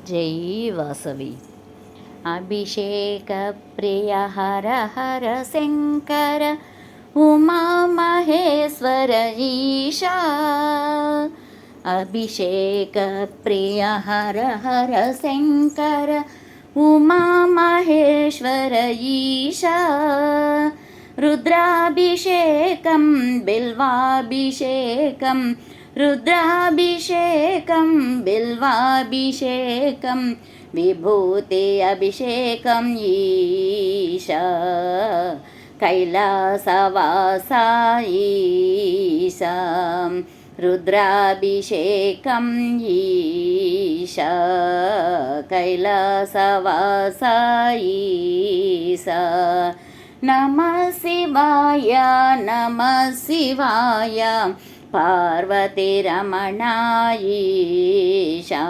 జై వాసవి. అభిషేక ప్రియ హర హర శంకర ఉమా మహేశ్వర ఈశా. అభిషేక ప్రియ హర హర శంకర ఉమా మహేశ్వర ఈశా. రుద్రాభిషేకం బిల్వాభిషేకం రుద్రాభిషేకం బిల్వాభిషేకం విభూతి అభిషేకం ఈశా. కైలాసవాసా ఈశా. రుద్రాభిషేకం ఈశా. కైలాసవాసా ఈశా. నమః శివాయ నమః శివాయ పార్వతీరమణ ఈశా.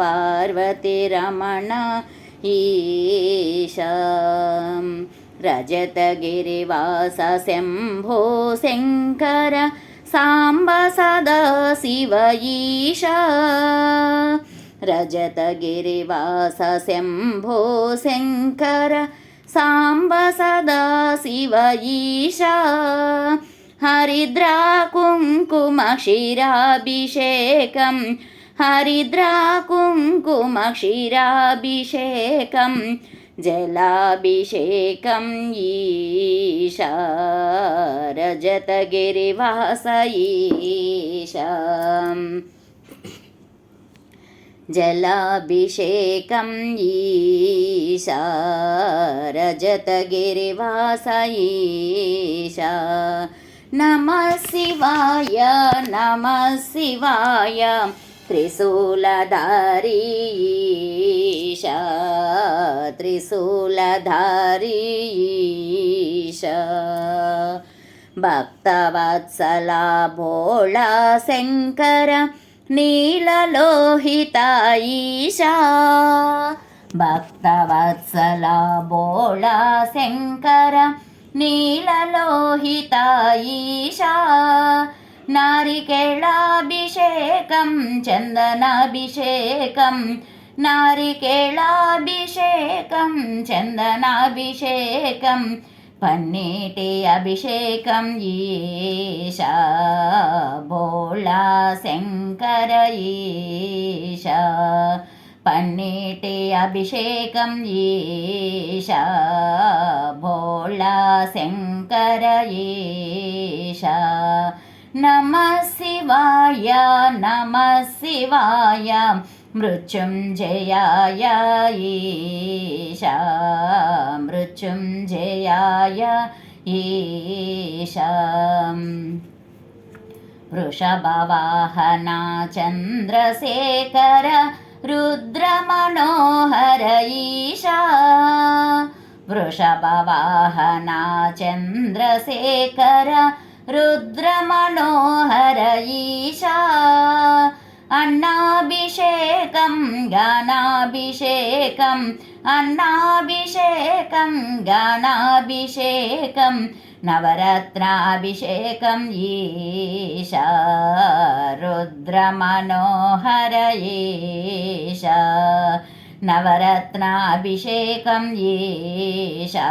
పార్వతీరమణ ఈశా. రజతగిరివాస శంభో శంకర సాంబ సదాశివ ఈశా. రజతగిరివాస శంభో శంకర సాంబ సదాశివ ఈశా. హరిద్రా కుంకుమ క్షీరాభిషేకం హరిద్రా కుంకుమ క్షీరాభిషేకం జలాభిషేకం ఈశా. రజతగిరివాస ఈశా. జలాభిషేకం ఈశా. రజతగిరివాస ఈశా. నమః శివాయ నమః శివాయ త్రిశూలధారీ ఈశా. త్రిశూలధారీ ఈశా. భక్తవత్సల భోళా శంకర నీలలోహిత ఈశా. భక్తవత్సల భోళా శంకర నీలలోహిత ఈశా. నారికేళాభిషేకం చందనాభిషేకం నారికేళాభిషేకం చందనాభిషేకం పన్నీటి అభిషేకం ఈశా. భోళా శంకర ఈశా. పన్నీటి అభిషేకం ఈశా. భోళా శంకర ఈశా. నమః శివాయ నమః శివాయ మృత్యుంజయాయ ఈశా. మృత్యుంజయాయ ఈశా. వృషభవాహన చంద్రశేఖర రుద్రమనోహర ఈశా. వృషభవాహన చంద్రశేఖర రుద్రమనోహర ఈశా. అన్నాభిషేకం గానాభిషేకం అన్నాభిషేకం గానాభిషేకం నవరత్నాభిషేకం ఈశా. రుద్రమనోహర ఈశా. నవరత్నాభిషేకం ఈశా.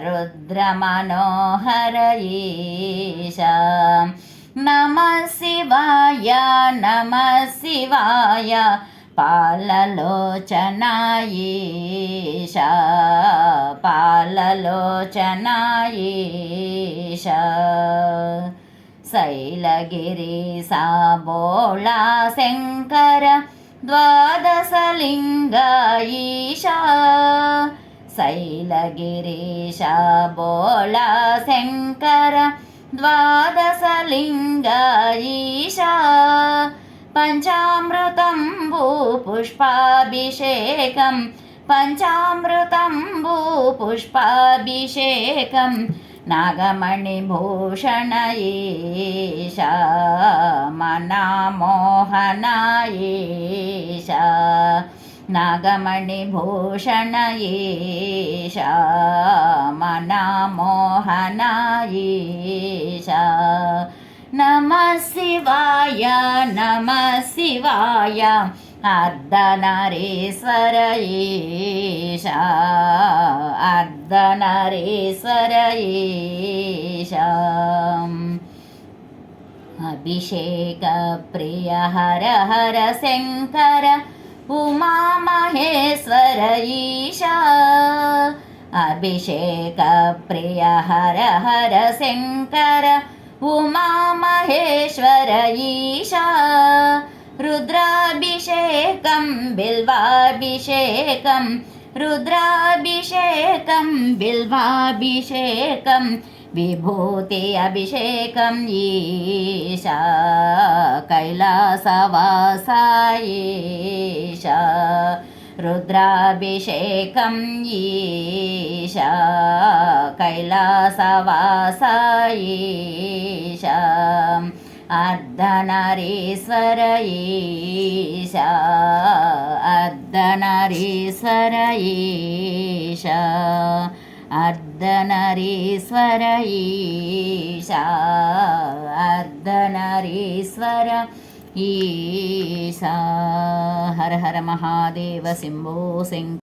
రుద్రమనోహర ఈశా. నమః శివాయ నమః శివాయ పాలలోచన ఈశా. పాలలోచన ఈశా. శైలగిరీశా భోళా శంకర ద్వాదశలింగ ఈశా. శైలగిరీశా భోళా శంకర ద్వాదశలింగ ఈశా. పంచామృతంబు పుష్పాభిషేకం పంచామృతంబు పుష్పాభిషేకం నాగమణిభూషణ ఈశా. మనామోహన ఈశా. నాగమణిభూషణ ఈశా. మనామోహన ఈశా. నమః శివాయ నమః శివాయ अर्धनारीश्वर ईशा अर्धनारीश्वर ईशा अभिषेक प्रिय हर हर शंकर उमा महेश्वर ईशा अभिषेक प्रिय हर हर शंकर उमा महेश्वर ईशा रुद्राभिषेकं बिल्वाभिषेकं रुद्राभिषेकं बिल्वाभिषेकं विभूति अभिषेकं ईशा कैलासवासा ईशा रुद्राभिषेकं ईशा कैलासवासा ईशा अर्धनारीश्वर ईशा अर्धनारीश्वर ईशा अर्धनारीश्वर ईशा अर्धनारीश्वर ईशा हर हर महादेव शंभो शंकर।